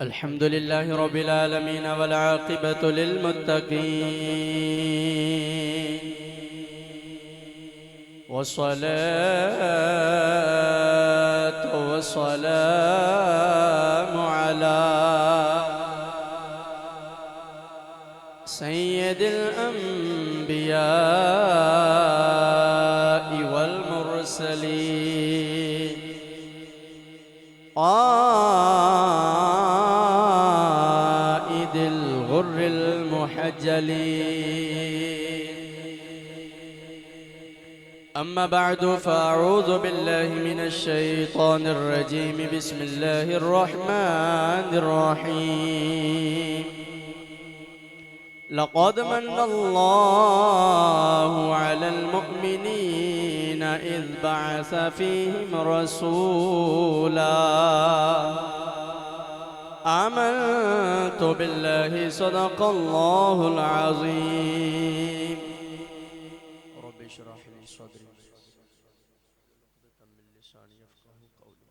अल्हम्दुलिल्लाह रब्बिल आलमीन वल आक़िबतु लिल मुत्तक़ीन वस्सलातु वस्सलामु अला सय्यिदिल अंबिया'i वल मुरसलीन क़ाइदिल गुर्रिल मुहज्जलीन अम्मा बअदु फ़अऊज़ु बिल्लाहि मिनश शैतानिर रजीम बिस्मिल्लाहिर रहमानिर रहीम लक़द मन्नल्लाहु अलल मुअमिनीन इज़ बअस फ़ीहिम रसूला आमन्तु बिल्लाहि सदक़ल्लाहुल अज़ीम रब्बि इश्रह ली सदरी वयस्सिर ली लिसानी यफ़क़हू क़ौली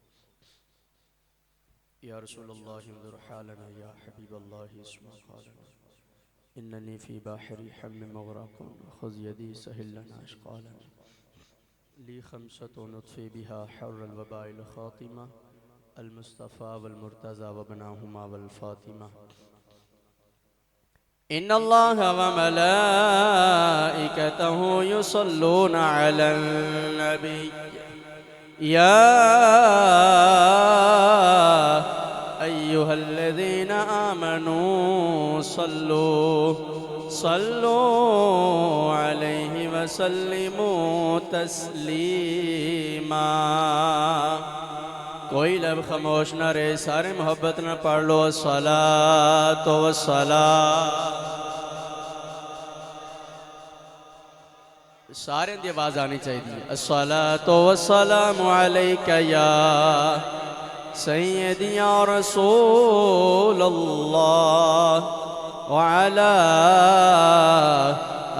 या रसूलल्लाहि उन्ज़ुर हालना या हबीबल्लाहि इस्मा क़ालना इन्ननी फ़ी बाहरी हम्म मग़रक़ुन ख़ुज़ यदी सहिल लना अश्क़ालना ली ख़म्सतुन नुत्फ़ी बिहा हर्रल वबाइल ख़ातिमा अल मुस्तफ़ा वल मुर्तज़ा व बनाहुमा वल फ़ातिमा इन्नल्लाह व मलाइकतहु युसल्लूना अलन नबी या अय्युहल्लज़ीना आमनू सल्लू अलैहि वसल्लिमू तस्लीमा। कोई लब खामोश न रहे, सारे मोहब्बत न पढ़ लो अस्सलातु वस्सलाम। सारे की आवाज़ आनी चाहिए। अस्सलातु वस्सलामु अलैका या सय्यदी या रसूलल्लाह व अला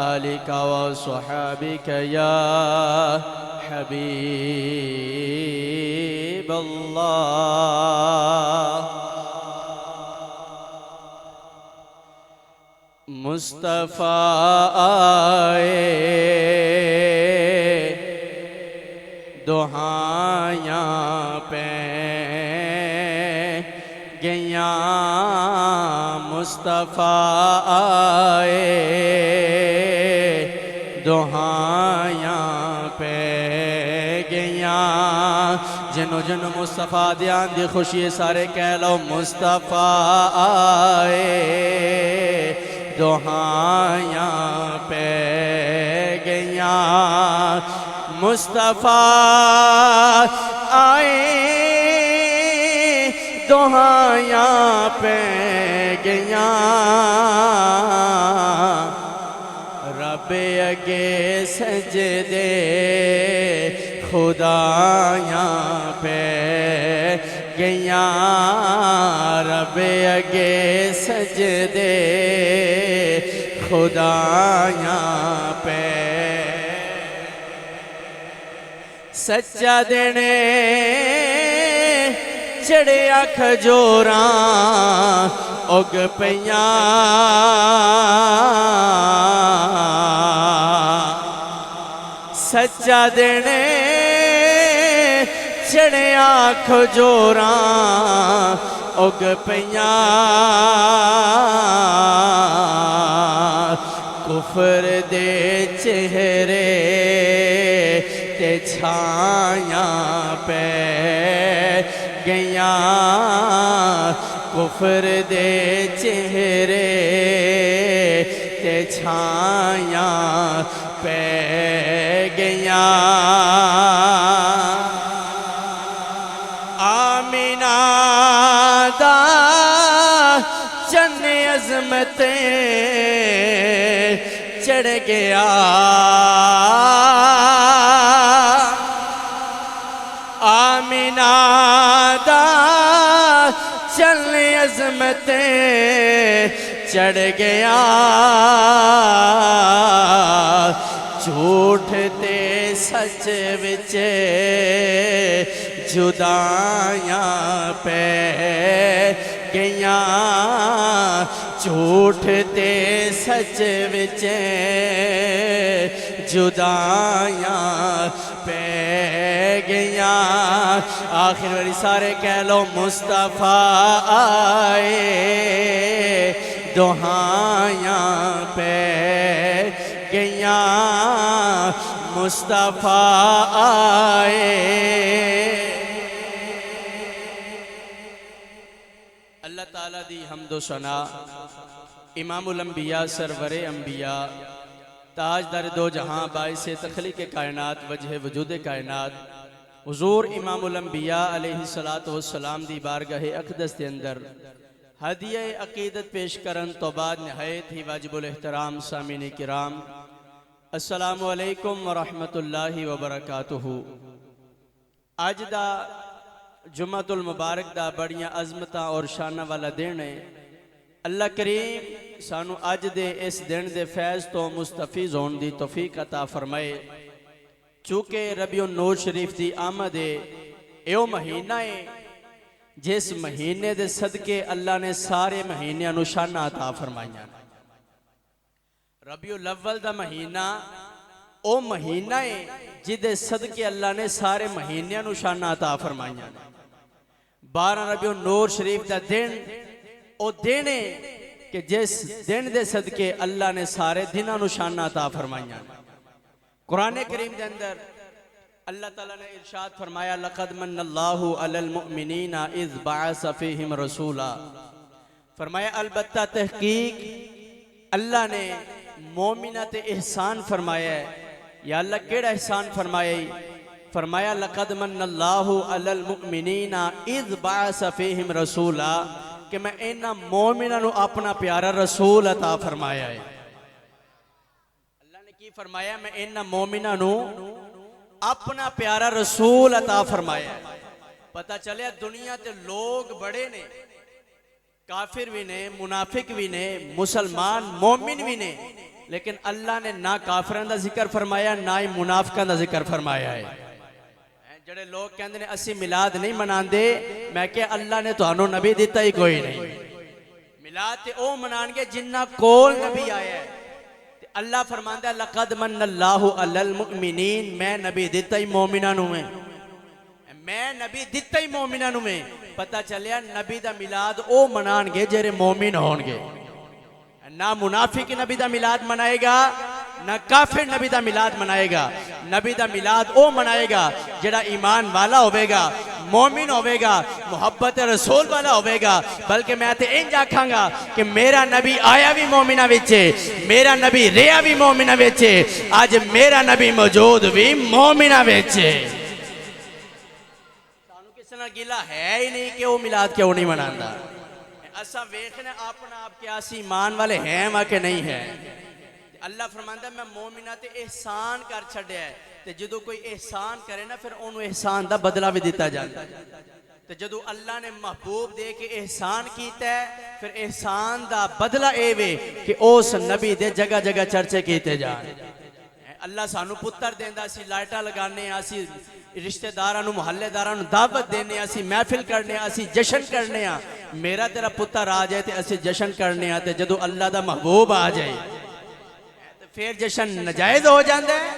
आलिका व सहाबिका या हबीबल्लाह। मुस्तफ़ा आए दुहायां पे गैया, मुस्तफ़ा आए दुहायां पे गैया। जिनो जिनो मुस्तफ़ा ध्यान दी खुशी सारे कह लो मुस्तफ़ा आए दुहायां पे गैया। मुस्तफ़ा आए दुहायां पे गैया। रब अगे सजदे खुदायां पे गैया। रब अगे सजदे खुदायां पे। सच्चा देने चढ़िया खजोरां उग पईयां। सच्चा देने चढ़िया खजोरां उग पईयां। कुफर दे चेहरे ते छायां पे गैया। कुफर दे चेहरे ते छायां पे गैया। आमिना दा चन्न अज़मतें चढ़ गया। आमिना दा चन्न अज़मतें चढ़ गया। झूठ ते सच विच जुदायां पे गया झूठ ते सच विच जुदायां पे गया। आखिर वाली सारे कह लो मुस्तफ़ा आए दुहायां पे गया मुस्तफ़ा आए। अल्लाह ताला दी हम्दो सना इमामुल अंबिया सरवरे अंबिया ताजदार दो जहां बाइसे तखलीक़ कायनात वजह वजूद कायनात हुजूर इमामुल अंबिया अलैहिस्सलातु वस्सलाम दी बारगाह अक़दस के अंदर हदिया अकीदत पेश करन तो बाद नहायत ही वाजिबुल एहतराम सामीन किराम अस्सलामु अलैकुम व रहमतुल्लाहि व बरकातुहू। अज दा जुम्मतुल मुबारक दा बड़ियां अज़मतां और शाना वाला दिन है। अल्लाह करीम सानू अज दे इस दिन दे फैज़ तो मुस्तफीज़ होने दी तौफीक अता फरमाए। चूँकि रबिउन नूर शरीफ की आमद है, यो महीना है जिस महीने दे सदके अल्लाह ने सारे महीनों नू शाना अता फरमाइया। रबिउल अव्वल दा महीना ओ महीना है जिदे सदके अल्लाह ने सारे महीनों नू शाना अता फरमाइया। 12 रबिउन नूर शरीफ दा दिन ओ दिन है कि जिस दिन दे सदके अल्लाह ने सारे दिनां नू शाना अता फरमाइया। कुरान करीम के अंदर अल्लाह ताला ने इरशाद फरमाया लक़द मन्नल्लाहु अलल मुमिनीना इज़ बअस फ़ीहिम रसूला। फरमाया अलबत्ता तहकीक अल्लाह ने मोमिना ते एहसान फरमाया है। या अल्लाह केड़ा एहसान फरमाया? फरमाया लक़द मन्नल्लाहु अलल मुमिनीना इज़ बअस फ़ीहिम रसूला कि मैं इन्हां मोमिना नू अपना प्यारा रसूल अता फरमाया है। अल्लाह ने की फरमाया? मैं इन्हां मोमिना नू अपना प्यारा रसूल अता फरमाया। पता चलिया दुनिया ते लोग बड़े ने, काफिर भी ने, मुनाफिक भी ने, मुसलमान मोमिन भी ने, लेकिन अल्लाह ने ना काफिरां दा जिक्र फरमाया ना ही मुनाफिकां दा जिक्र फरमाया है। जड़े लोग कहते हैं असी मिलाद नहीं मनाते, मैं क्या अल्लाह ने तुहानू नबी दिता ही कोई नहीं। मिलाद ते ओ मनाणगे जिन्ना कोल नबी आया है। अल्लाह फरमांदा लक़द मन्नल्लाहु अलल मुमिनीन, मैं नबी दिता ही मोमिना नू है, मैं नबी दिता ही मोमिना नू है। पता चलिया नबी दा मिलाद ओ मनाणगे जेरे मोमिन होणगे। ना मुनाफिक नबी दा मिलाद मनाएगा ना काफिर नबी दा मिलाद मनाएगा। नबी दा मिलाद ओ मनाएगा जेड़ा ईमान वाला होवेगा, मोमिन होवेगा, मुहब्बत रसूल वाला होवेगा। बल्कि मैं तो इंज आखांगा कि मेरा नबी आया भी मोमिना विच, मेरा नबी रेहा भी मोमिना विच, आज मेरा नबी मौजूद भी मोमिना विच। सानू किसी नाल गिला है ही नहीं कि वो मिलाद क्यों नहीं मनांदा। असा वेखने अपना आप क्या ईमान वाले हैं वा कि नहीं है। अल्लाह फरमांदा मैं मोमिना ते एहसान कर छड्या है, ते जदों कोई एहसान करे ना फिर उन्होंने एहसान दा बदला भी दिता जाता है। ते जदों अल्लाह ने महबूब दे के एहसान कीता है फिर एहसान दा बदला ए वे कि उस नबी दे जगह जगह चर्चे कीते जान। अल्लाह सानू पुत्र देंदा, असी लाइटां लगाने, असी रिश्तेदारां नू मुहल्लेदारां नू दावत देने, असी महफिल करने, असी जश्न करने। मेरा तेरा पुत्र आ जाए तो असी जश्न करने, ते जदों अल्लाह दा महबूब आ जाए फिर जश्न नजायज हो जाता है।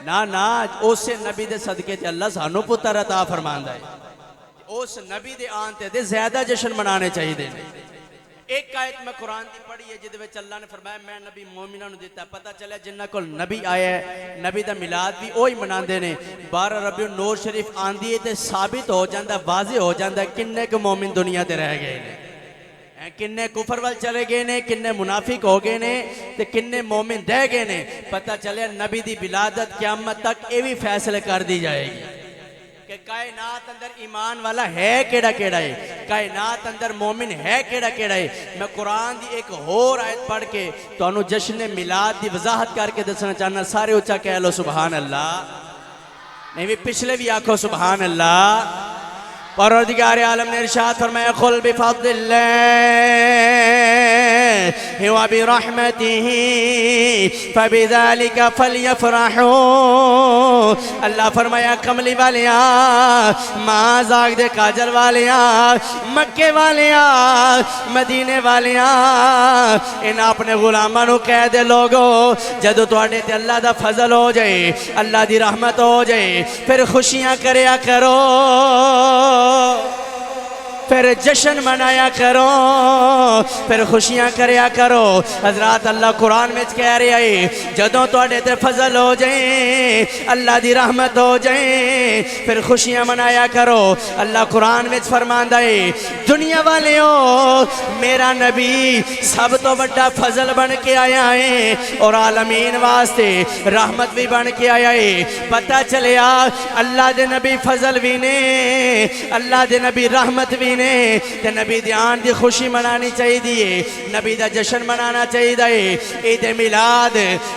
ना ना उस नबी दे सदके ते अल्लाह सानू पुत्र अता फरमांदा है। उस नबी दे आन ते ज्यादा जश्न मनाने चाहिए। एक आयत मैं कुरान की पढ़ी है जिदे विच अल्लाह ने फरमाया मैं नबी मोमिना नू दिता। पता चलिया जिन्हां कोल नबी आया है नबी दा मिलाद भी ओही मनांदे ने। 12 रबिउल नूर शरीफ आंदी है ते साबित हो जाता, वाज़े हो जाता किन्ने क मोमिन दुनिया ते रह गए ने, किन्ने कुफर वाल चले गए ने, किन्ने मुनाफिक हो गए ने, ते किन्ने मोमिन रह गए ने। पता चलिया नबी दी विलादत क़यामत तक ये भी फैसले कर दी जाएगी कि कायनात अंदर ईमान वाला है केड़ा केड़ा है, कायनात अंदर मोमिन है केड़ा केड़ा है। मैं कुरान दी एक होर आयत पढ़ के तुहानू जश्न मिलाद दी वजाहत करके दसना चाहना। सारे उच्चा कह लो सुभान अल्लाह, नहीं भी पिछले भी आखो सुभान अल्लाह। परवरदिगार आलम ने इरशाद फरमाया कुल बिफज़लिल्लाह व बिरहमतिही फबिज़ालिका फलयफ़रहू। अल्लाह फरमाया कमली वालिया, मां जाग दे काजल वालिया, मक्के वालिया, मदीने वालिया, इन अपने गुलामां नू कह दे लोगो जदों तुहाडे ते अल्लाह दा फजल हो जाए, अल्लाह दी रहमत हो जाए, फिर खुशियां करया करो, फिर जश्न मनाया करो, फिर खुशियां करया करो। हजरात अल्लाह कुरान में कह रहा है जदों तुहाडे ते फजल हो जाए, अल्लाह दी रहमत हो जाए, फिर खुशियां मनाया करो। अल्लाह कुरान में फरमांदा है दुनिया वालियो मेरा नबी सब तो बड़ा फजल बन के आया है और आलमीन वास्ते रहमत भी बन के आया है। पता चलिया अल्लाह दे नबी फजल भी ने, अल्लाह दे नबी रहमत भी ने, ते नबी ध्यान दी खुशी मनानी चाहिए, नबी दा जश्न मनाना चाहिए, ईद मिलाद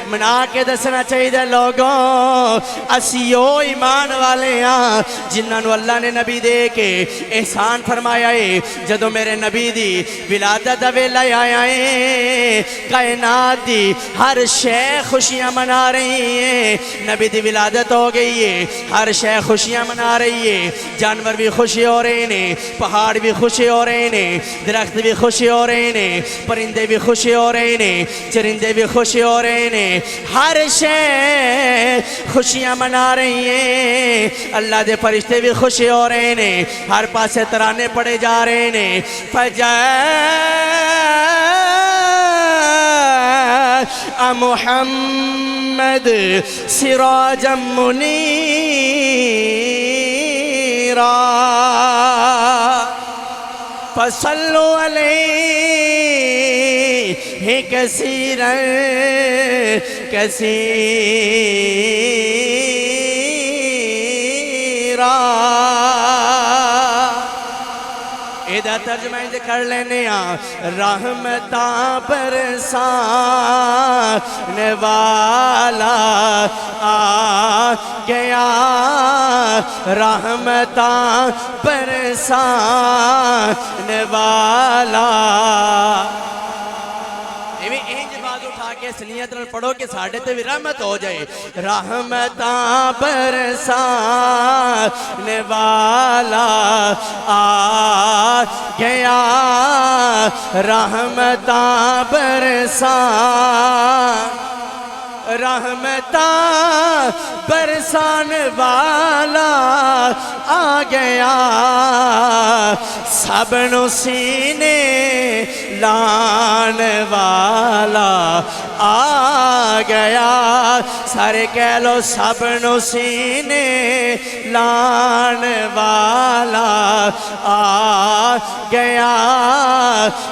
मना के दसना चाहिए लोगों असियो ईमान वाले हाँ जिन्होंने अल्लाह ने नबी दे के एहसान फरमाया है। जदों मेरे नबी दी विलादत दा वेला आया है, कायनात दी हर शय खुशियां मना रही है। नबी दी विलादत हो गई है, हर शय खुशियां मना रही है, जानवर भी खुशी हो रहे ने, पहाड़ भी खुशी हो रहे ने, दरख्त भी खुशी हो रहे ने, परिंदे भी खुशी हो रहे ने, चरिंदे भी खुशी हो रहे ने, हर शय खुशियां मना रही है। अल्लाह दे फरिश्ते भी खुशी हो रहे ने, हर पासे तराने पड़े जा रहे ने। फजा मुहम्मद सिराजम मुनीरा फसल्लु अलैहि कसीरन कसीरा। इहदा तर्जमा इंज कर लेने रहमता बरसाने वाला आ गया, रहमता बरसाने वाला। असलियत पढ़ो कि साढ़े ते भी रहमत हो जाए। रहमता बरसाने वाला आ गया, रहमता बरसा, रहमता बरसाने वाला आ गया, सबनों सीने लान वाला आ गया। सारे कह लो सबनों सीने लान वाला आ गया,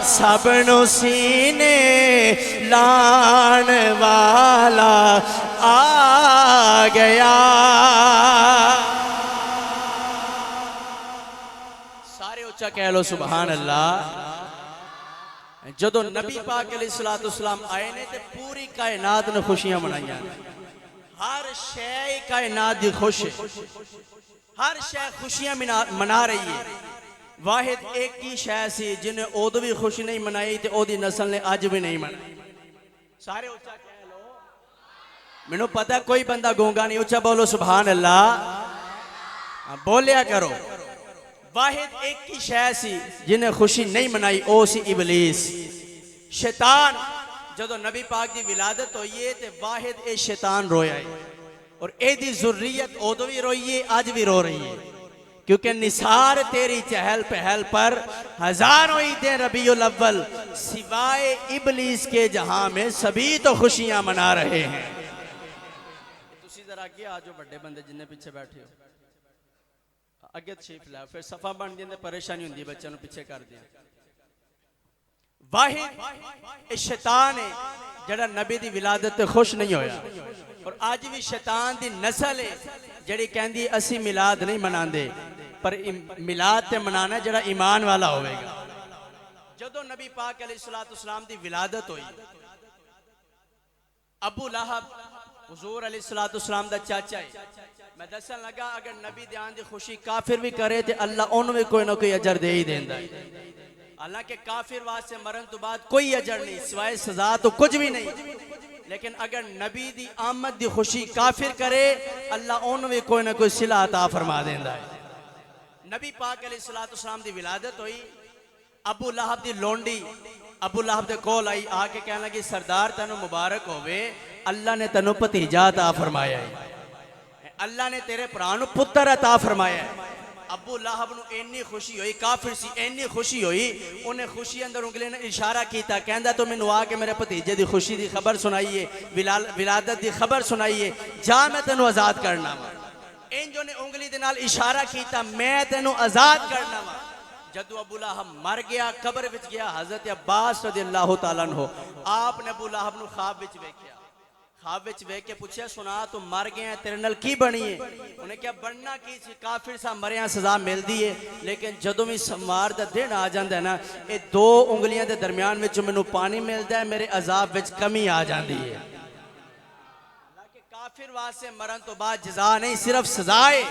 सबनों सीने लान वाला आ गया। सारे उच्चा कह लो सुभान अल्लाह। जदों नबी पाक अलैहिस्सलाम आए ने ते पूरी कायनात ने खुशियां मनाइया, हर शय कायनात दी खुश है, हर शय खुशियां मना रही है। वाहिद एक ही शय सी जिन्हें उदों भी खुशी नहीं मनाई ते ओदी नस्ल ने अज भी नहीं मनाई। सारे उच्चा कह लो। मैनू पता कोई बंदा गूंगा नहीं, उच्चा बोलो सुभान अल्लाह, बोलिया करो। वाहिद एक ही शय सी जिन्हें खुशी नहीं मनाई, ओ सी इबलीस शैतान। जदों नबी पाक की विलादत हुई है तो वाहिद ए शैतान रोया है और एदी ज़ुर्रियत उदों भी रोई है, अज भी रो रही है, क्योंकि निसार तेरी चहल पहल पर हजारों ईदें रबीउल अव्वल सिवाय इबलीस के जहां में सभी तो खुशियां मना रहे हैं। तुसी जरा आगे आ जाओ, बड़े बंदे जिन्हें पीछे बैठे हो अगे तशरीफ ला, फिर सफा बन जाते परेशानी होंगी बच्चों पीछे कर दिया। वाहिद शैतान है जड़ा नबी दी विलादत ते खुश नहीं होया और आज भी शैतान दी नस्ल है जड़ी कहंदी असी मिलाद नहीं मनांदे, पर मिलाद ते मनाना जड़ा ईमान वाला होवेगा। जदों नबी पाक अलैहिस्सलाम दी विलादत हुई, अबू लहब हुजूर अलैहिस्सलाम दा चाचा है। मैं दसन लगा अगर नबी ध्यान दी खुशी काफिर भी करे तो अल्लाह उन्होंने भी कोई ना कोई अजर दे ही देंदा है। हालांकि काफिर वास्ते मरण तो बाद कोई अजर नहीं, सिवाय सजा तो कुछ भी नहीं। लेकिन अगर नबी दी आमद दी खुशी काफिर करे, अल्लाह उन्हें भी कोई ना कोई सिला अता फरमा देंदा है। नबी पाक अलैहिस्सलाम दी विलादत हुई, अबू लहब दी लोंडी अबू लहब दे कोल आई, आके कहने लगी सरदार तेनू मुबारक होवे, अल्लाह ने तेनू भतीजा अता फरमाया है, अल्लाह ने तेरे भरा नू पुत्र अता फरमाया है। अबू लहब नू इन्नी खुशी हुई, काफिर सी, इन्नी खुशी हुई, उन्हें खुशी अंदर उंगली ने इशारा किया, कहंदा तो मैनू आके मेरे भतीजे दी खुशी दी खबर सुनाइए, विलादत दी खबर सुनाइए, जा मैं तेनू आजाद करना वा। इंजो ने उंगली दे नाल इशारा किया, मैं तेनू आजाद करना वा। जदू अबू लहब मर गया, कब्र विच गया, हजरत अब्बास रज़ियल्लाहु तआला अन्हु आपने अबू लहब नू ख्वाब विच वेख्या, ख्वाब विच वेख के पूछया, सुना तू मर गया, तेरे नाल की बनी है? उन्हें क्या बनना की सी, काफिर सा मरिया सजा मिलती है, लेकिन जदों भी समार दा दिन आ जाता है ना, ये दो उंगलियां दे दरम्यान विच मैनू पानी मिलता है, मेरे अजाब विच कमी आ जाती है। काफिर वास्ते मरण तो बाद जजा नहीं, सिर्फ सजा है।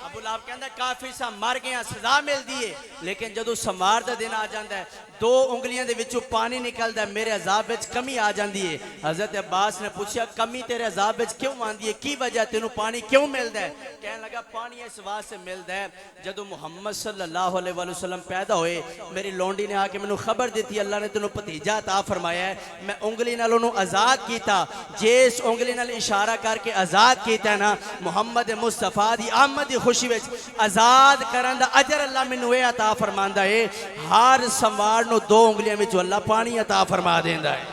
अबू लहब कहता काफिर सा मर गया, सजा मिलती है, लेकिन जदों समार दा दिन आ जाता है, दो उंगलियां दे विचों पानी निकलता है, मेरे अजाब विच कमी आ जाती है। हजरत अब्बास ने पूछा, कमी तेरे अजाब विच क्यों आती है, की वजह, तेनू पानी क्यों मिलता है? कहने लगा, पानी इस वास्ते मिलता है, जदों मुहम्मद सल्लल्लाहु अलैहि वसल्लम पैदा होए, मेरी लोंडी ने आके मैनू खबर दी, अल्लाह ने तेनू भतीजा अता फरमाया है, मैं उंगली नाल उन्होंने आजाद किया, जिस उंगली नाल इशारा करके आजाद किया ना, मुहम्मद मुस्तफा दी आमद दी खुशी विच आजाद करन दा अजर अल्लाह मैनू ये अता फरमांदा है, हर संवार नू दो उंगलियां विच अल्लाह पानी अता फरमा देंदा है।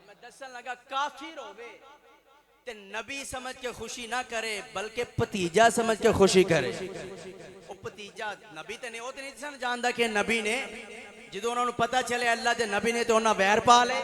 मैं दसन लगा, काफिर होवे ते नबी समझ के खुशी ना करे, बल्कि भतीजा समझ के खुशी करे। वो भतीजा नबी ते नहीं सन जानदा कि नबी ने, जो उन्होंने पता चले अल्लाह के नबी ने, तो उन्हें वैर पा ले,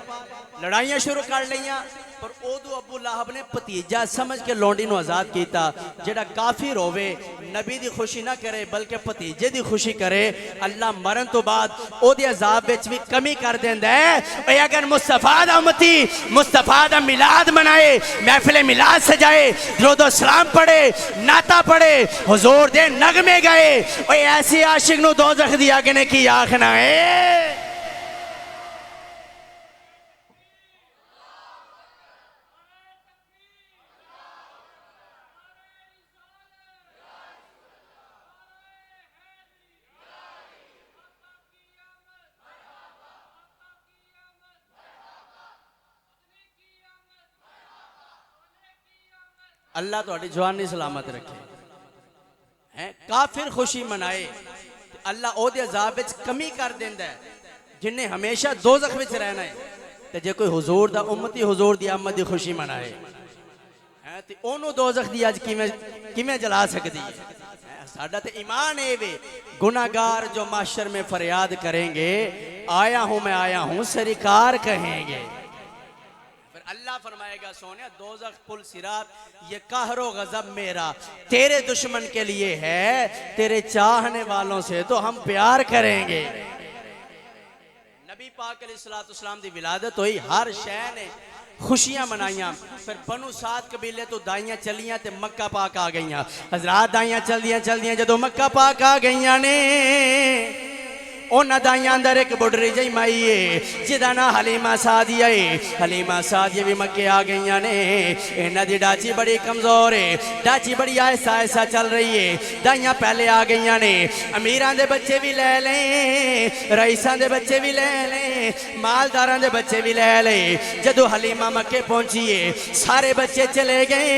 लड़ाइयां शुरू कर लिया, पर उदू अबू लहब ने भतीजा समझ के लौंडी नू आजाद किया। जेड़ा काफिर होवे, नबी दी खुशी ना करे, बल्कि भतीजे दी खुशी करे, अल्लाह मरण तो बाद ओदे अजाब विच भी कमी कर देंदा है। अगर मुस्तफा दा उम्मती मुस्तफा दा मिलाद मनाए, महफिल मिलाद सजाए, दुरूद सलाम पढ़े, नाता पढ़े, हुजूर दे नगमे गए, ऐसे आशिक नू दोज़ख दी अग ने की आखना है? अल्लाह तो जवानी सलामत रखे हैं। काफिर खुशी मनाए, अल्लाह ओदे अजाब विच कमी कर देंदा है, जिन्हें हमेशा दोज़ख विच रहना है। ते जे कोई हुजूर दा उम्मती हुजूर दी आमद दी खुशी मनाए है, ते ओनू दोज़ख दी अज किवें जला सकदी है? साडा ते ईमान है वे, गुनाहगार जो माशर में फरियाद करेंगे, आया हूं मैं आया हूं सरकार कहेंगे। अल्लाह फरमाएगा, सोनिया दोज़ख पुल सिरात ये कहरो गजब मेरा तेरे दुश्मन के लिए है, तेरे चाहने वालों से तो हम प्यार करेंगे। नबी पाक अलैहिस्सलाम दी विलादत हुई, हर शय ने खुशियां मनाइयां, फिर बनु साद कबीले तो दाइयां चलियां ते मक्का पाक आ गईयां। हजरात दाइयां चलदियां चलदियां जदों मक्का पाक आ गईयां ने, उन्होंने दाइयां अंदर एक बुढ़री जी माई है जिदा ना हलीमा सादिया है। हलीमा सादिया भी मक्के आ गई ने, इन्हों की डाची बड़ी कमजोर है, डाची बड़ी आहिस्ता आहिस्ता चल रही है। दाइयां पहले आ गई ने, अमीरां दे बच्चे भी ले लें, रईसां दे बच्चे भी ले लें, मालदारां दे बच्चे भी ले लें। जदों हलीमा मक्के पहुंची है, सारे बच्चे चले गए,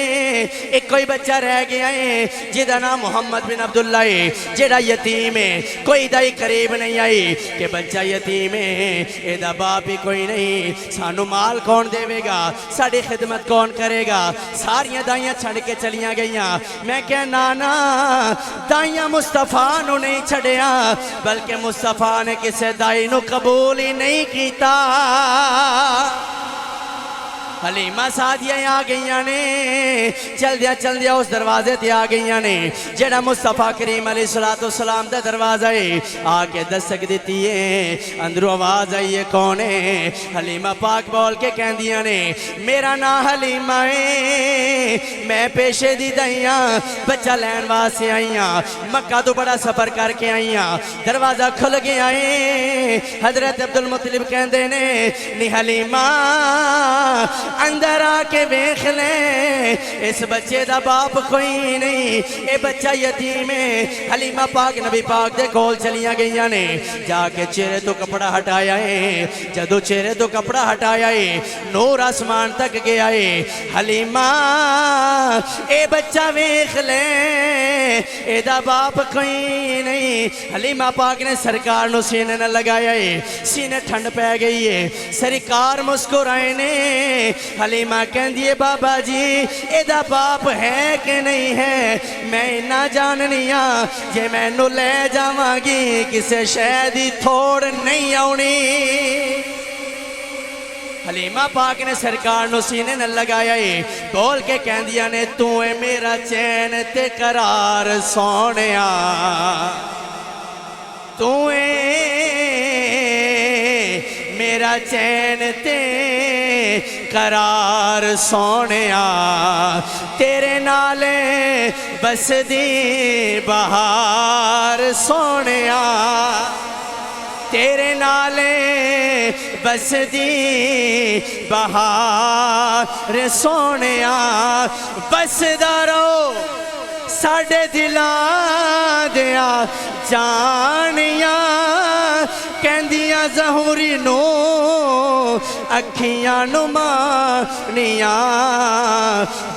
एक कोई बच्चा रह गया है जिदा नाम मोहम्मद बिन अब्दुल्ला है, जेड़ा यतीम है, कोई दाई करीब नहीं आई कि बच्चा यतीम है, एदा बाप ही कोई नहीं, सानू माल कौन देवेगा, साड़ी खिदमत कौन करेगा। सारियां दाइयां छड़ के चलियां गईयां। मैं क्या नाना दाइयां मुस्तफा नू नहीं छड़िया, बल्कि मुस्तफा ने किसी दाई नू कबूल ही नहीं किया। हलीमा सादिया आ गई ने चलदिया चलदिया उस दरवाजे ते आ गई ने जेड़ा मुस्तफा करीम अलैहिस्सलातु वस्सलाम दा दरवाजा है आके दस्तक दी है अंदरों आवाज आई है कौन है हलीमा पाक बोल के कहंदियां ने मेरा नाम हलीमा है मैं पेशे दी दईया बच्चा लैन वास्ते आई हां मक्का तो बड़ा सफर करके आई हां दरवाजा खुल गया है हजरत अब्दुल मुत्तलिब कहंदे ने नी हलीमा अंदर आके वेख ले इस बच्चे दा बाप कोई नहीं ये बच्चा यतीम है हलीमा पाक नबी पाक दे कोल चलियां गईयां ने जाके चेहरे तो कपड़ा हटाया है जदों चेहरे तो कपड़ा हटाया है नूर आसमान तक गया है हलीमा ए बच्चा वेख ले एदा बाप कोई नहीं हलीमा पाक ने सरकार नु सीने न लगाया है सीने ठंड पै गई है सरकार मुस्कुराए ने हलीमा कहंदी है बाबा जी एदा बाप है कि नहीं है मैं इन्ना जाननी हां जे मैनू ले जावांगी किसे शय दी थोड़ नहीं आउणी हलीमा पाक ने सरकार नु सीने न लगाया है बोल के कहंदियां ने तू है मेरा चैन ते करार सोनिया तू मेरा चैन ते करार सोनिया तेरे नाले बसदी बहार सोनिया तेरे नाले बसदी बहार सोनिया बसदा रहो साडे दिलां दिया जानिया कहंदियां ज़हूरी नो अखियां नु मानिया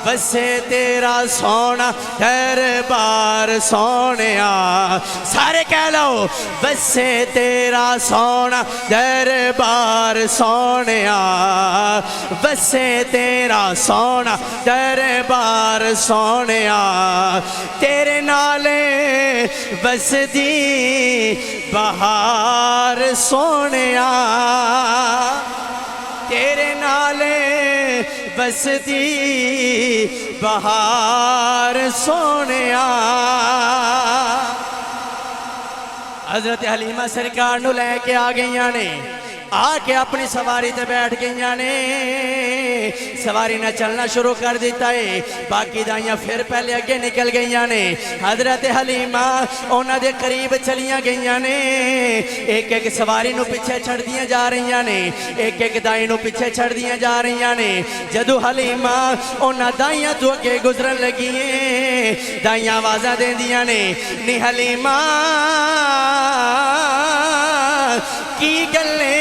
बसे तेरा सोना दरबार सोनिया सारे कह लो बसे तेरा सोना दरबार सोनिया बसे तेरा सोना दरबार सोनिया तेरे नाले बसदी बहार सोनिया तेरे नाले बसदी बहार सोनिया हजरत हलीमा सरकार नु लेके आ गई ने आके अपनी सवारी ते बैठ गई ने सवारी ने चलना शुरू कर दिता है बाकी दाइयां फिर पहले अगे निकल गई ने हजरत हलीमा उन्हां दे करीब चलियां गई ने एक एक सवारी नु पीछे छड़दियां जा रही ने एक एक दाई नु पीछे छड़दियां जा रही ने जदों हलीमा उन्हां दाइयां तो अगे गुजरन लगी दाइयां आवाज़ां देंदियां ने नी हलीमा की गल्ले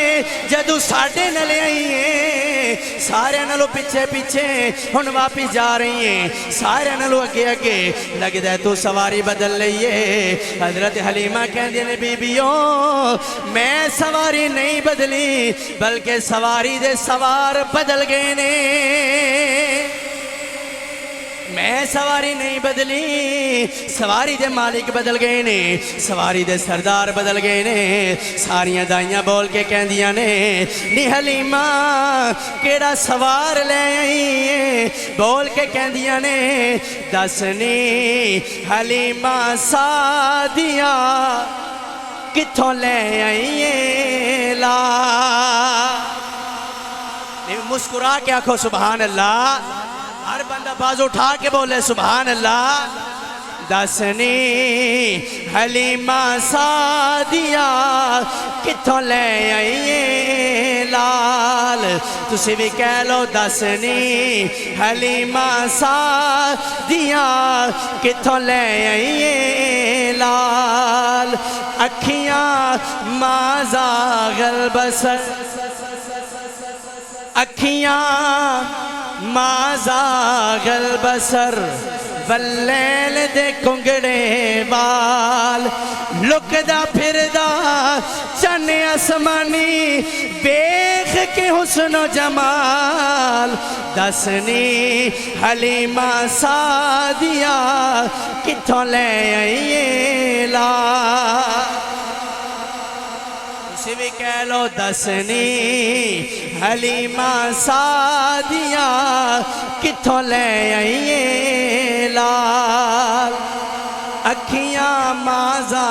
जदू साढ़े नले आई है सारे नालों पीछे पीछे हुण वापिस जा रही है सारे नालों अगे अगे लगता है तू सवारी बदल लीए हजरत हलीमा कहंदे ने बीबियों मैं सवारी नहीं बदली बल्कि सवारी दे सवार बदल गए ने मैं सवारी नहीं बदली सवारी दे मालिक बदल गए ने सवारी दे सरदार बदल गए ने सारियां दाइयां बोल के कहंदियां ने नी हलीमा केड़ा सवार ले आई बोल के कहंदियां ने दसनी हलीमा सादिया किथों ले आई ला मुस्कुरा के आखो सुभान अल्लाह हर बंदा बाज उठा के बोले सुभान अल्लाह दसनी हलीमा सादिया किथों ले आई लाल तुसी भी कह लो दसनी हलीमा सादिया किथों ले आई लाल अखियां माज़ागल बसर अखियां माज़ागल बसर वल्लैल दे कुंगड़े बाल लुकदा फिरदा चन आसमानी वेख के हुस्न जमाल दसनी हलीमा सादिया किथों ले आई ला तुसी भी कह लो दसनी हलीमा सादिया किथों ले आईए लाल अखियां माजा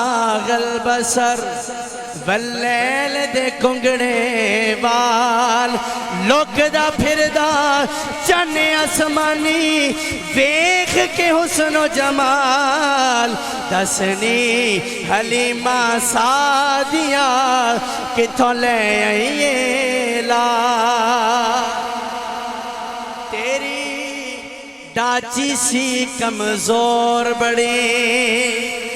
गलबसर वल्लैल दे कुंगड़े वाल लोकदा फिरदा चन्ने आसमानी वेख के हुस्नो जमाल दसनी हलीमा सादिया किथों ले आईए लाल तेरी डाची सी कमजोर बड़ी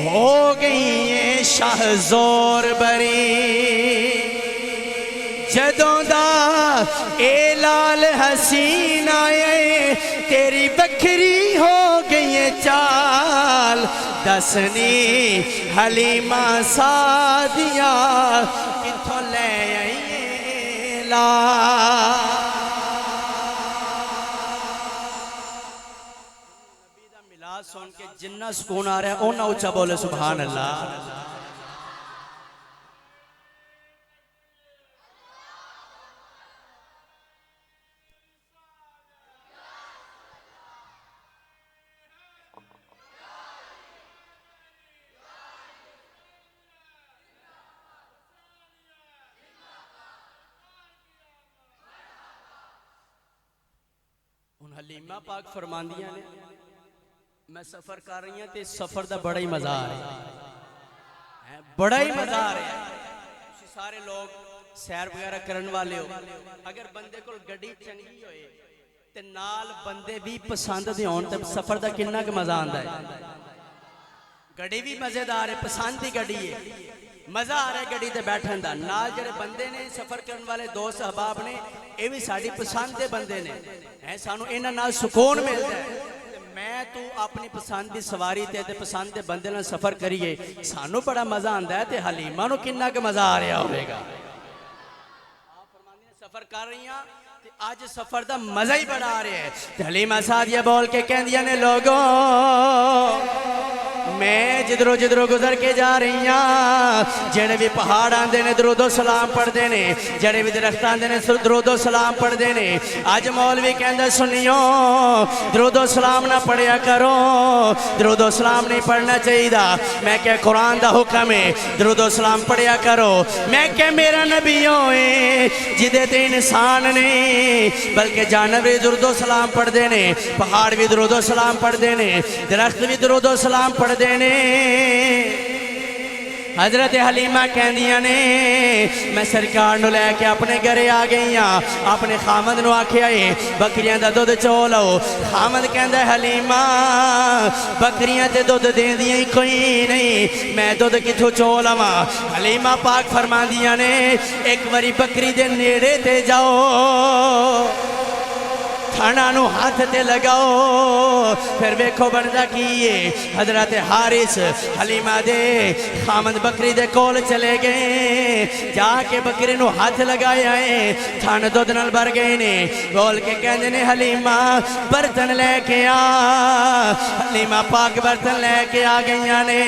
हो गई है शाहजोर बरी जदों दा ए लाल हसीन आए तेरी बखरी हो गई है चाल दसनी हलीमा सादिया किथों ले आईए लाल सुन के जिन्ना सुकून आ रहा है ओना उच्चा बोले सुभान अल्लाह हलीमा पाक फरमांदियां ने मैं सफर कर रही हूं तो सफर का बड़ा ही मजा आ रहा है बड़ा ही मजा आ रहा है सारे लोग सैर वगैरह करने वाले हो अगर बंदे को गड्डी चंगी होए ते नाल बंदे भी पसंद दे होण ते सफर का कितना क मजा आंदा है गड्डी भी मजेदार है पसंद की गड्डी है मजा आ रहा है गड्डी ते बैठन दा नाल जेड़े बंदे ने सफर करने वाले दोस्त अहबाब ने ये भी साडी पसंद के बंदे ने है सानू इन्हां नाल सुकून मिलता है मैं तू अपनी पसंद की सवारी ते पसंद के बंदे नाल सफर करिए सानू बड़ा मजा आंदा है ते हलीमा नू कितना क मजा आ रहा होगा सफर कर रही हैं आज सफर का मजा ही बड़ा आ रहा है हलीमा सादिया बोल के कहंदियां ने लोगों मैं जिधरों जिधरों गुजर के जा रही हाँ जेड़े भी पहाड़ आते ने दरूदो सलाम पढ़ते ने जेड़े भी दरख्त आते ने दरूदो सलाम पढ़ते ने अज मौलवी कहंदा सुनियो दरूदो सलाम ना पढ़िया करो दरूदो सलाम नहीं पढ़ना चाहिए मैं क्या कुरान का हुक्म है दरूदो सलाम पढ़िया करो मैं क्या मेरा नबी है जिदे ते इंसान ने बल्कि जानवर भी दरूदो सलाम पढ़ते ने पहाड़ भी दरूदो सलाम पढ़ते ने दरख्त भी दरूदो सलाम पढ़ते ने हजरत हलीमा कहंदियां ने मैं सरकार नू लैके अपने घरे आ गई हाँ अपने खामद नू आख्या है बकरियां दा दुध चो लो खामद कहंदा हलीमा बकरियां ते दुध देंदियां ही कोई नहीं मैं दुध किथों चो लवां हलीमा पाक फरमांदियां ने एक बारी बकरी दे नेड़े ते जाओ खाना नू हाथ ते लगाओ फिर वेखो बनता की है हजरत हारिस हलीमा दे खामद बकरी दे कोल चले गए जाके बकरी नू हाथ लगाया है थान दुध नाल भर गए ने बोल के कहंदे ने हलीमा बर्तन लेके आ हलीमा पाक बर्तन लेके आ गई ने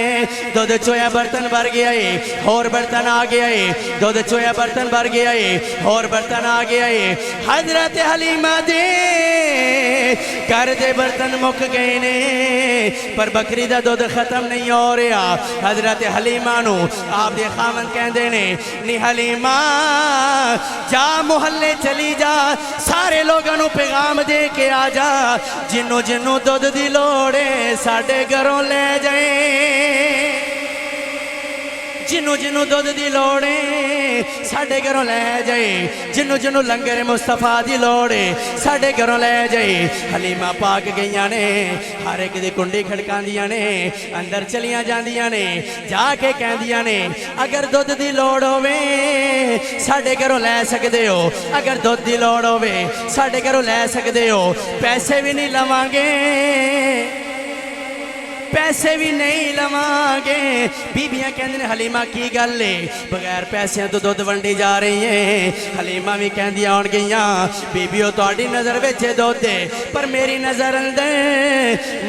दुध चोया बर्तन भर गया है होर बर्तन आ गया है दुध चोया बर्तन भर गया है होर बर्तन आ गया है हजरत हलीमा दे घर दे बर्तन मुक गए ने पर बकरी दा दूध खत्म नहीं हो रहा हजरत हलीमा नू आप दे खामन कहंदे ने नी हलीमा जा मुहल्ले चली जा सारे लोगों नू पैगाम दे के आ जा जिन्नू जिन्नू दूध दी लोड़ है साडे घरों ले जाए जिन्नू जिन्नू दूध की लोड़ है साडे घरों ले जाए जिन्नू जिन्नू लंगर मुस्तफा की लोड़ है साडे घरों ले जाए हलीमा पाक गईयां ने हर एक दी कुंडी खड़कांदियां ने अंदर चलियां जांदियां ने जाके कहंदियां ने अगर दूध की लोड़ होवे साडे घरों ले सकदे हो अगर दूध की लोड़ होवे साडे घरों ले सकदे हो पैसे भी नहीं लवांगे पैसे भी नहीं लवांगे बीबियां कहंदी ने हलीमा की गल है बगैर पैसों तो दुध वंडी जा रही है हलीमा भी कहंदियां आउण गईयां बीबियों तुहाडी नज़र विच दुध है पर मेरी नज़र अंदर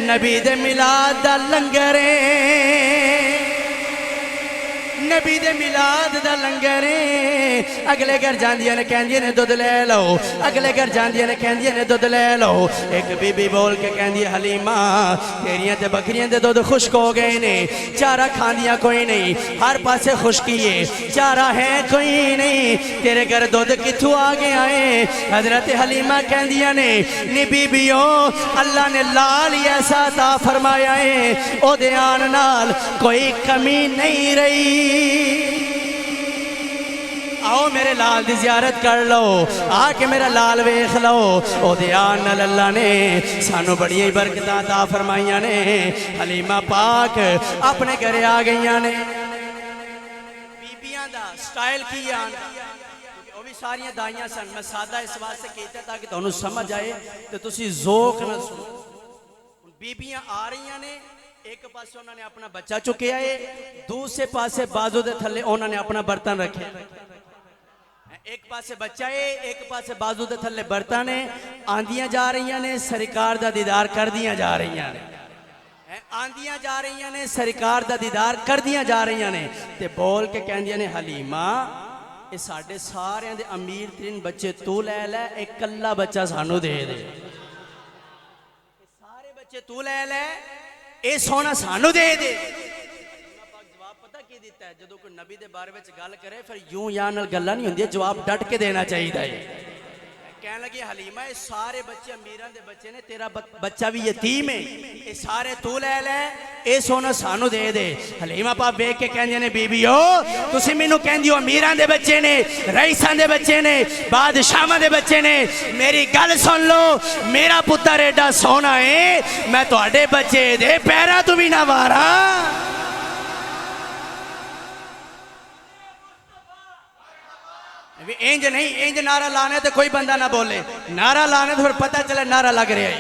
नबी दे मिलाद दा लंगर है नबी दे मिलाद दा लंगर है। अगले घर जांदियां ने कहंदियां ने दुध ले लो, अगले घर जांदियां ने कहंदियां ने दुध ले लो। एक बीबी बोल के कहंदी है हलीमा तेरियां ते बकरियां दे दुध खुश्क हो गए ने, चारा खांदियां कोई नहीं, हर पासे खुश्की है, चारा है कोई नहीं, तेरे घर दुध कित्थों आ गया है। हजरत हलीमा कहंदियां ने नी बीबियो अल्लाह ने लाल ही ऐसा अता फरमाया है, ओदे आन नाल कोई कमी नहीं रही। आओ मेरे लाल दी जियारत कर लो, आके मेरा लाल वेख लो। ओदे आन नाल अल्लाह ने सानू बड़ियां ही बरकतां अता फरमाइयां ने। हलीमा पाक अपने घरे आ गईयां ने। बीबियां दा स्टाइल की आन वो भी सारियां दाइयां सन। मैं सादा इस वास्ते कीता ताकि तुहानू समझ आए ते तुसी ज़ौक नाल सुनो। बीबियां आ रही ने, एक पासे उन्होंने अपना बच्चा चुकया है, दूसरे पासे बाजू दे थले उन्होंने अपना बर्तन रखे। एक पासे बच्चा है, एक पासे बाजू दे थले बर्तन है। आंदियां जा रही ने, सरकार दा दीदार कर दियां जा रही ने। आंदियां जा रही ने, सरकार दा दीदार कर दियां जा रही ने। ते बोल के कहंदियां ने हलीमा ये साडे सारियां दे अमीर तरीन बच्चे तू ले लै, एक कल्ला बच्चा सानू दे दे। सारे बच्चे तू ले लै, ये सोना सानू दे दे। जवाब पता की दिता है, जो कोई नबी दे बारे में गल करे फिर यूं या नाल गल्लां नहीं होंदियां, जवाब डट के देना चाहिए है। कहने लगी हलीमा ये सारे बच्चे अमीरां दे बच्चे ने, तेरा बच्चा भी यतीम है, ये सारे तू ले ले, ये सोना सानू दे दे। हलीमा पाक वेख के कहंदियां ने बीबीओ तुसी मैनू कहंदी हो अमीरां दे बच्चे ने, रईसां दे बच्चे ने, बादशाहां दे बच्चे ने। मेरी गल सुन लो, मेरा पुत्र एडा सोना है, मैं तुहाडे बच्चे दे पैरां तो भी ना वारा। इंज नहीं, इंज नारा लाने तो कोई बंदा ना बोले, नारा लाने तो फिर पता चले नारा लग रहा है।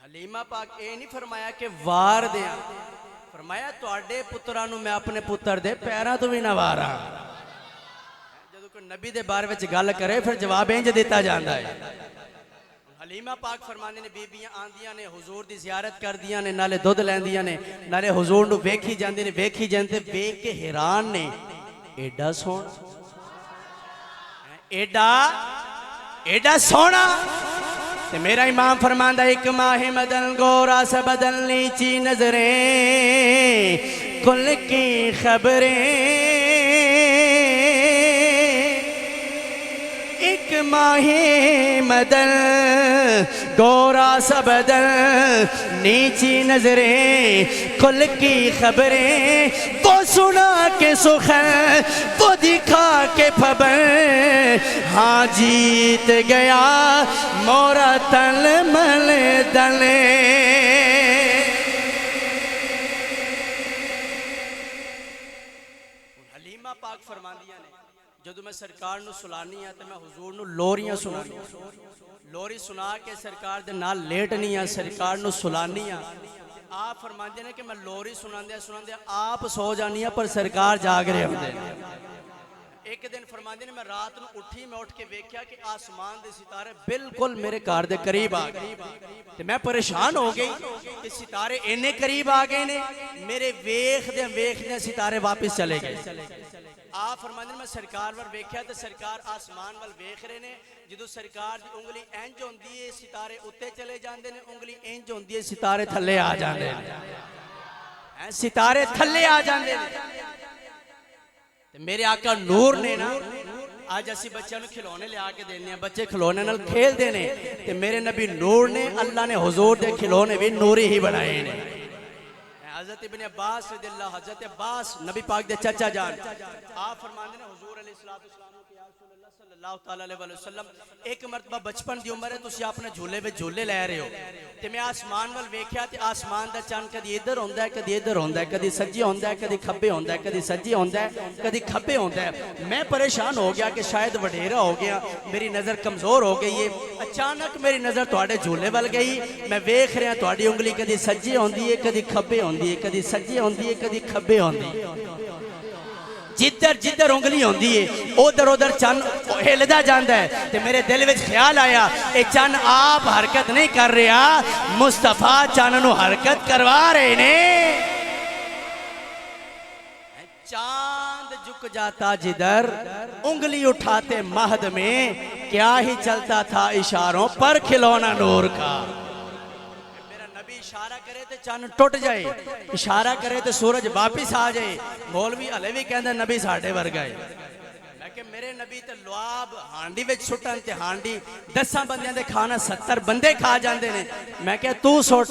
हलीमा पाक ये नहीं फरमाया कि वार दिया, फरमाया तुहाडे पुत्रां नूं मैं अपने पुत्र दे पैरां तो भी ना वारा। नबी दे बारे में गल करे फिर जवाब इंज दिता जाता है। हलीमा पाक फरमाने ने बीबियां आंदियां ने, हुजूर दी जियारत करदियां ने, नाले दुध लैंदियां ने, नाले हुजूर नूं वेखी जांदे ने, वेखी जांदे वेख के हैरान ने। एडा सोहना, एडा एडा सोहना। ते मेरा इमाम फरमांदा एक माहे मदन गोरा से बदल नीची नजरें कुल की खबरें, एक माहे मदन गोरा सा बदल नीची नजरें कुल की खबरें, वो सुना के सुखन वो दिखा के खबर, हाँ जीत गया मोरा तल मल दले। हलीमा पाक फरमांदियां ने जदों मैं सरकार नूं सुलानी है तो मैं हुजूर नूं लोरियां सुनानी, लोरी सुना के सरकार दे नाल लेटनी आ, सरकार नूं सुलानी आ। आप फरमांदे ने कि मैं लोरी सुनांदे सुनांदे आप सो जानी आ पर सरकार जाग रहे होंदे। एक दिन फरमांदे ने मैं रात नूं उठी, मैं उठ के वेख्या कि आसमान दे सितारे बिल्कुल मेरे घर दे करीब आ गए ते मैं परेशान हो गई कि सितारे इन्ने करीब आ गए ने, मेरे वेखदे सितारे वापस चले गए। आप फरमांदे मैं सरकार वाल वेख्या तो सरकार आसमान वाल वेख रहे ने, जो सरकार की उंगली इंज होंदी है सितारे उत्ते चले जाते हैं, उंगली इंज होंदी है सितारे थले आ जाते हैं, सितारे थले आ जाते हैं। मेरे आका नूर ने ना अज असी बच्चों को खिलौने लिया के देने, बच्चे खिलौने नाल खेलते हैं, तो मेरे नबी नूर ने, अल्लाह ने हुजूर दे खिलौने भी नूरी ही बनाए ने। हज़रत इब्न अब्बास रज़ियल्लाहु, हज़रत अब्बास नबी पाक दे चाचा जान, आप फरमाते हैं हुजूर अलैहिस्सलातु सल्लल्लाहु अलैहि वसल्लम एक मरतबा बचपन की उम्र है, तुसी अपने झूले में झूले लै रहे हो, तो मैं आसमान वाल वेख्या तो आसमान का चंद कदी इधर होंदा है, कदी इधर होंदा है, कदी सज्जे होंदा है, कदी खब्बे होंदा है, कदी सज्जे होंदा है, कदी खब्बे होंदा है। मैं परेशान हो गया कि शायद वडेरा हो गया, मेरी नज़र कमज़ोर हो गई है। अचानक मेरी नज़र तुहाडे झूले वाल गई, मैं वेख रहा तुहाडी उंगली कदी सज्जे होंदी है, कदी खब्बे होंदी है, कदी सज्जे होंदी है, कदी खब्बे होंदी है। जिधर जिधर उंगली होंदी है उधर उधर चन हिलदा जांदा है। ते मेरे दिल विच ख्याल आया ये चन आप हरकत नहीं कर रहा, मुस्तफा चन नू हरकत करवा रहे ने। चांद झुक जाता जिधर उंगली उठाते महद में, क्या ही चलता था इशारों पर खिलौना नूर का। मेरा नबी इशारा करे तो चन टुट जाए, इशारा करे तो सूरज वापिस आ जाए। मौलवी हले भी कहंदे नबी साडे वर्गा है। मैं कि मेरे नबी ते लुआब हांडी विच सुटन ते हांडी 10 बंदियां दे खाना 70 बंदे खा जांदे ने। मैं क्या तू सुट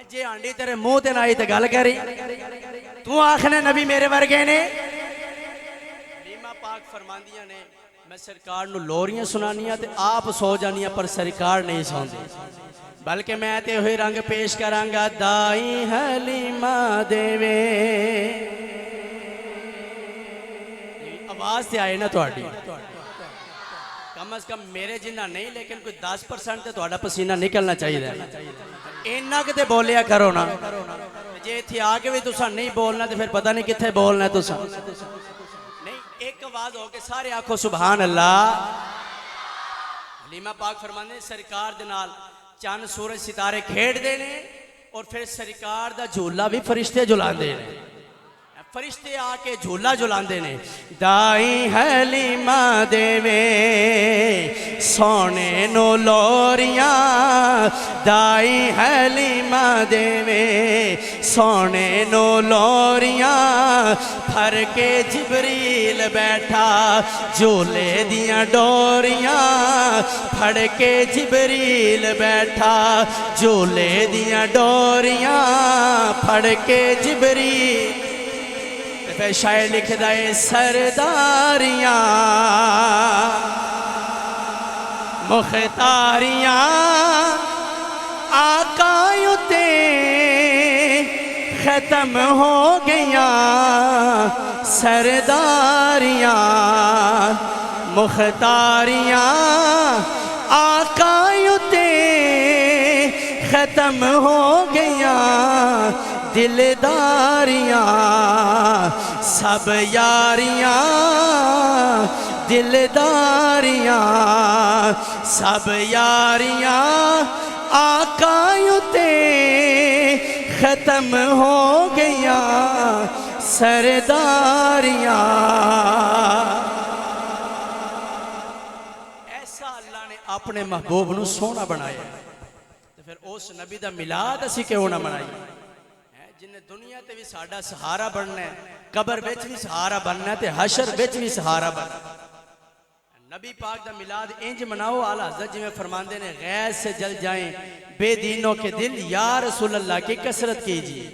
जे हांडी तेरे मुंह ते ना आई ते गल करी, तू आखने नबी मेरे वर्गे ने। हलीमा पाक फरमांदियां ने मैं सरकार नू लोरियां सुनानियां ते आप सो जानियां, पर सरकार नहीं सौंदे। बल्कि मैं ते हुए रंग पेश करांगा, दाई हलीमा देवे। आवाज ते आए ना थोड़ी, कम अज कम मेरे जिन्ना नहीं, लेकिन कोई 10% तो थोड़ा पसीना निकलना चाहिए। इन्ना कि बोलिया करो ना, जे इत्थे आके भी तुसा नहीं बोलना तो फिर पता नहीं कित्थे बोलना है तुसा। नहीं, एक आवाज हो के सारे आखो सुभान अल्लाह। हलीमा पाक फरमाने सरकार दे नाल चंद सूरज सितारे खेड़दे ने, और फिर सरकार दा झूला भी फरिश्ते झुलांदे ने। फरिश्ते आके झूला झुलांदे ने। दाई हलीमा देवे सोने नो लोरियां, दाई हलीमा देवे सोने नो लोरियां। फर के जिबरील बैठा झूले दियां डोरियां, फड़ के जिबरील बैठा झूले दियां डोरियां, फड़ के जिबरील। फिर शायर लिखदा है सरदारियां मुख्तारियां आकायों ते खत्म हो गया, सरदारियां मुख्तारियां आकायों ते खत्म हो गया। दिलदारियां सब यारियां, दिलदारियां सब यारियां आकायों ते खत्म हो गया, सरदारियां। ऐसा अल्लाह ने अपने महबूब नू सोना बनाया, तो फिर उस नबी दा मिलाद असी क्यों ना मनाइए, जिन्हें दुनिया ते भी साडा सहारा बनना है, कबर विच भी सहारा बनना है, ते हशर विच भी सहारा बनना। नबी पाक दा मिलाद इंज मनाओ, आला हज़रत जिवें फरमांदे ने, गैस से जल जाएं बेदीनों के दिल, या रसूल अल्लाह की कसरत कीजिए।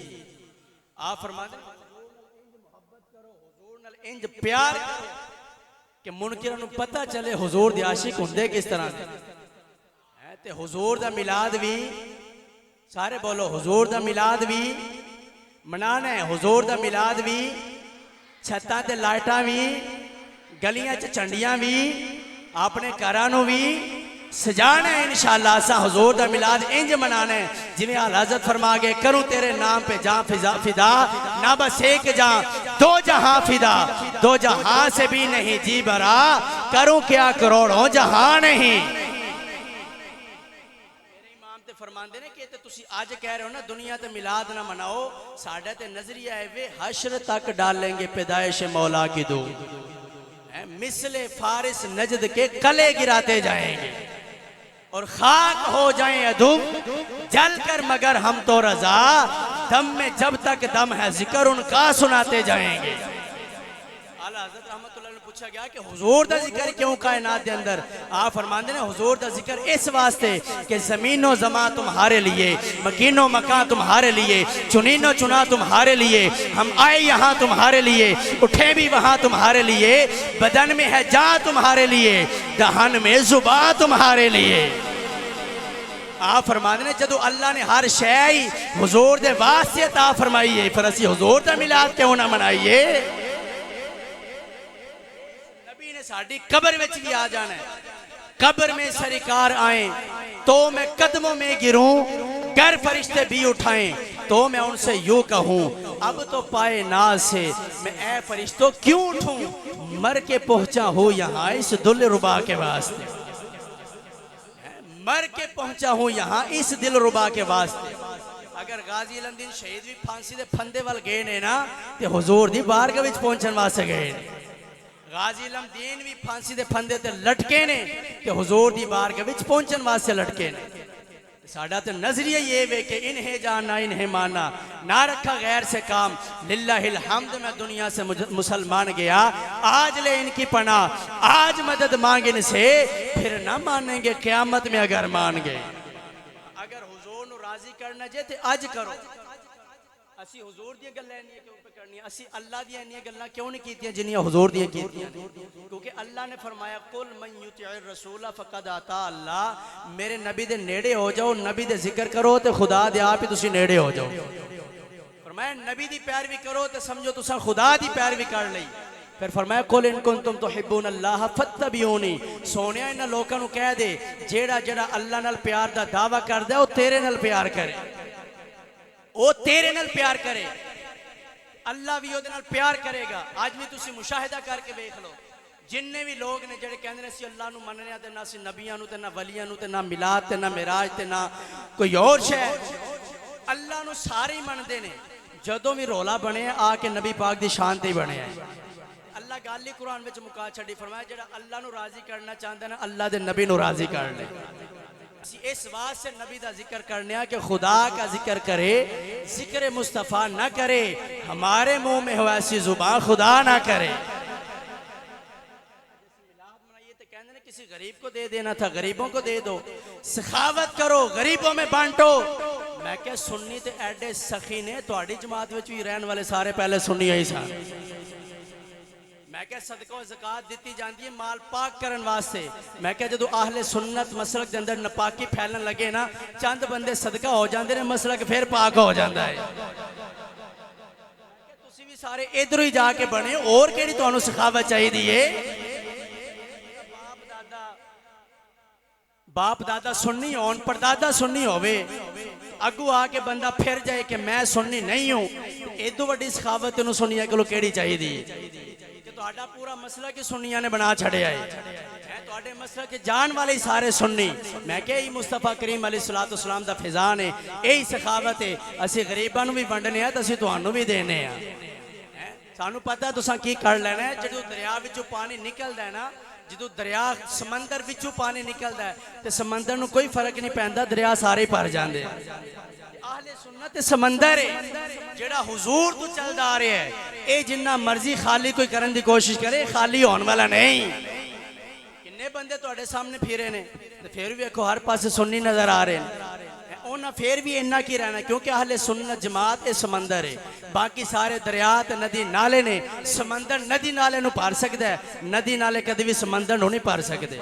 आप फरमांदे मोहब्बत करो, हुजूर नाल इंज प्यार करो कि मुनकिरां नूं पता चले हुजूर दे आशिक हुंदे किस तरह दे। ते हुजूर दा मिलाद भी सारे बोलो, हुजूर दा मिलाद भी मनाना है। हुजूर दा मिलाद भी छत्तां ते लाइटां भी, गलियां च झंडियां भी, अपने घरां नूं भी सजाना है इंशाअल्लाह। असा हुजूर दा मिलाद इंज मनाना है जिवें आला हज़रत फरमा गए, करूं तेरे नाम पे जां फिदा, ना बस एक जां दो जहां फिदा, दो जहां से भी नहीं जी भरा, करूं क्या करोड़ों जहां नहीं। फरमांदे ने कि तुसी आज कह रहे हो ना दुनिया ते मिलाद ना मनाओ, साडा ते नजरिया है वे हश्र तक डालेंगे पैदाइश मौला की दो, मिसले फारिस नजद के कले गिराते जाएंगे, और खाक हो जाएं अधूम जल कर मगर हम तो रजा, दम में जब तक दम है जिक्र उनका सुनाते जाएंगे। आला हज़रत रहमतुल्लाह ने पूछा गया कि हुजूर दा जिक्र क्यों कायनात के अंदर। आप फरमाते हैं हुजूर दा जिक्र इस वास्ते कि ज़मीनो ज़मा तुम्हारे लिए, मकीनो मकान तुम्हारे लिए, चुनीनो चुना तुम्हारे लिए, हम आए यहाँ तुम्हारे लिए, उठे भी वहाँ तुम्हारे लिए, बदन में है जा तुम्हारे लिए, दहन में जुबा तुम्हारे लिए। आप फरमाते हैं जदों अल्लाह ने हर शय हुजूर दे वास्ते अता फरमाई है, फिर असीं हुजूर दा मिलाद क्यों ना मनाइए। साड़ी कब्र में भी आ जाना है, कब्र में सरकार आए तो मैं कदमों में गिरूं, गर फरिश्ते भी उठाएं, तो मैं उनसे यूं कहूं, अब तो पाए नाज से मैं ए फरिश्तों क्यों उठूं, मर के पहुंचा हूं यहाँ इस दुल रुबा के वास्ते, मर के पहुंचा हूं यहाँ इस दिल रुबा के वास्ते। अगर गाजी इलमदीन शहीद भी फांसी दे फंदे वाल गए ने ना, ते हुजूर दी बारगाह विच पहुंचन वास्ते गए ने। गाजी इलमदीन भी फांसी दे फंदे ते लटके ने, ते हुजूर दी बारगाह विच पहुंचन वास्ते लटके ने। साडा तो नजरिया ये वे कि इन्हें जाना इन्हें माना, ना रखा गैर से काम, लिल्लाहिल हम्द मैं दुनिया से मुसलमान गया, आज ले इनकी पनाह, आज मदद मांगे इनसे, फिर ना मानेंगे क़यामत में अगर मान गए। अगर हुजूर नु राजी करना जे ते आज करो। असी हुजूर दी गल्लां नहीं क्यों करनी, असी अल्लाह दी इन्नी गल्लां क्यों नहीं कीतियां जिन्नियां हुजूर दी कीतियां, क्योंकि अल्लाह ने फरमाया कुल मन युतिइर रसूला फकद आता अल्लाह, मेरे नबी दे नेड़े हो जाओ, नबी दे जिक्र करो तो खुदा दे आप ही तुसी नेड़े हो जाओ। फरमाया नबी दी पैरवी करो तो समझो तुसा खुदा दी पैरवी कर लई। फिर फरमाया कुल इन कुंतुम तुहिब्बून अल्लाह फत्तबिऊनी, सोनिया इन्हां लोकां नूं कह दे जेड़ा जेड़ा अल्लाह नाल प्यार दा दावा करदा ओ तेरे नाल प्यार करे, ओ तेरे नाल प्यार करे, अल्लाह भी ओदे नाल प्यार करेगा। आज भी तुसी मुशाहिदा करके देख लो, जिन्ने भी लोग ने जेड़े कहंदे ने असीं अल्लाह नूं मनने ते ना असीं नबियां नूं ते ना वलियां नूं ते ना मिलाद ते ना मिराज ते ना कोई और शै, अल्लाह नूं सारे ही मनदे ने। जदों भी रौला बने आके नबी पाक दी शान ते ही बने है। अल्लाह गल ही कुरान विच मुका छड्डी, फरमाया जेड़ा अल्लाह नूं राजी करना चाहंदा ना अल्लाह दे नबी नूं राजी कर ले। इस बात से नबी का जिक्र करने कि खुदा का जिक्र करे, जिक्र मुस्तफ़ा ना करे, हमारे मुंह में हो ऐसी जुबान खुदा ना करे। किसी गरीब को दे देना था, गरीबों को दे दो, सखावत करो, गरीबों में बांटो। मैं क्या सुन्नी ते एडे सखी ने, तुहाडी जमात विच भी रहने वाले सारे पहले सुन्नी ही सन। मैं क्या सदका और ज़कात दी जाती है माल पाक करने वास्ते। मैं क्या जो आहले सुन्नत मसलक के अंदर नपाकी फैलन लगे ना, चंद बंदे सदका हो जाते हैं, मसलक फिर पाक हो जाता है। तुसी भी सारे इधर ही जाके बने, और केड़ी तुहानू सखावत चाहिए। बाप दादा सुन्नी होन, परदादा सुन्नी होवे, अगू आके बंदा फिर जाए कि मैं सुन्नी नहीं हूं, इदू वड्डी सखावत तेनू सुन्नियां कोलों केड़ी चाहिए। तुहाडा पूरा मसला कि सुन्नियां ने बना छड़िया है, तुहाडे मसला के जान वाले सारे सुन्नी। मैं क्या ही मुस्तफा करीम अलैहिस्सलातु वस्सलाम दा फिजान है, यही सखावत है। असी गरीबां नूं भी वंडने आ, असी तुहानू भी देने आ। सानू पता तुसां की कर लेना है। जो दरिया विचों पानी निकलदा है ना, जो दरिया समंदर विचों पानी निकलदा है ते समंदर नूं कोई फर्क नहीं पैंदा, दरिया सारे भर जांदे। आहले सुन्नत समंदर है जेड़ा हुजूर तो चलदा आ रहा है। ये जिन्ना मर्जी खाली कोई करने की कोशिश करे, खाली होने वाला नहीं। किन्ने बंदे तुहाडे सामने फिरे ने, ते फिर भी देखो हर पासे सुन्नी नजर आ रहे हैं। उन्हें फिर भी इन्ना की रहना, क्योंकि आहले सुन्नत जमात ये समंदर है। बाकी सारे दरिया ते नदी नाले ने, समंदर नदी नाले नूं भर सकदा है, नदी नाले कभी भी समंदर नूं नहीं भर सकते।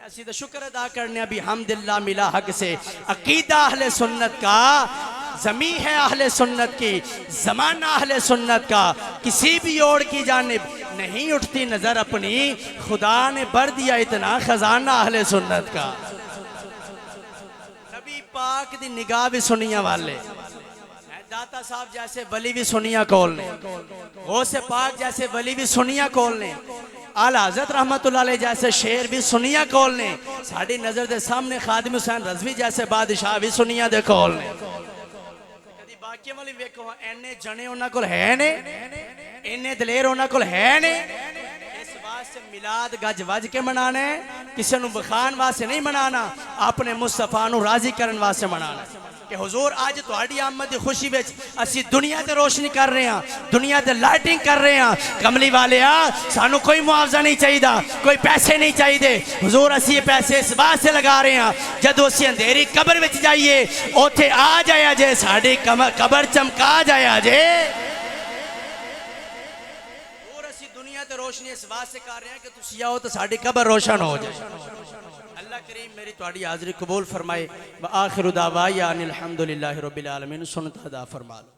असी तो शुक्र अदा करने अभी हमदिल्ला मिला हक से। अकीदा अहले सुन्नत का, ज़मीं है अहले सुन्नत की, ज़माना अहले सुन्नत का, किसी भी ओर की जानिब नहीं उठती नजर अपनी, खुदा ने भर दिया इतना खजाना अहले सुन्नत का। नबी पाक दी निगाह भी सुनिया वाले, दाता साहब जैसे वली भी सुनिया कौल ने, गौसे पाक जैसे वली भी सुनिया कौल ने, आला हज़रत रहमतुल्लाह अलैह जैसे शेर भी सुनिया कौल ने, साड़ी नजर के सामने खादिम हुसैन रज़वी जैसे बादशाह भी सुनिया दे कौल ने। कदी बाकी वाली वेखो, इन्ने जने उन्हां कोल है ने, इन्ने दलेर उन्हां कोल है ने। इस वास्ते मिलाद गज वज के मनाना है, किसी नूं बखान वास्ते नहीं मनाना, अपने मुस्तफा नूं राजी करन वास्ते मनाना कि हुजूर आज तुहाडी आमद दी खुशी विच असी दुनिया ते रोशनी कर रहे हैं, दुनिया ते लाइटिंग कर रहे हैं। कमली वाले सानू कोई मुआवजा नहीं चाहिए, कोई पैसे नहीं चाहिए। हुजूर असी ये पैसे इस वास्ते लगा रहे हैं, जदों असी अंधेरी कबर विच जाइए ओथे आ जाया जे, साडी कबर चमका जाया जे। और असी दुनिया ते रोशनी इस वास्ते कर रहे हैं कि तुसी आओ तो साडी कबर रोशन हो जाए। अल्लाह करीम मेरी तुहाडी हाज़री कबूल फरमाए। व आखिरु दावाया अनिल हम्दुलिल्लाहि रब्बिल आलमीन। सुन्नत अदा फरमा लो।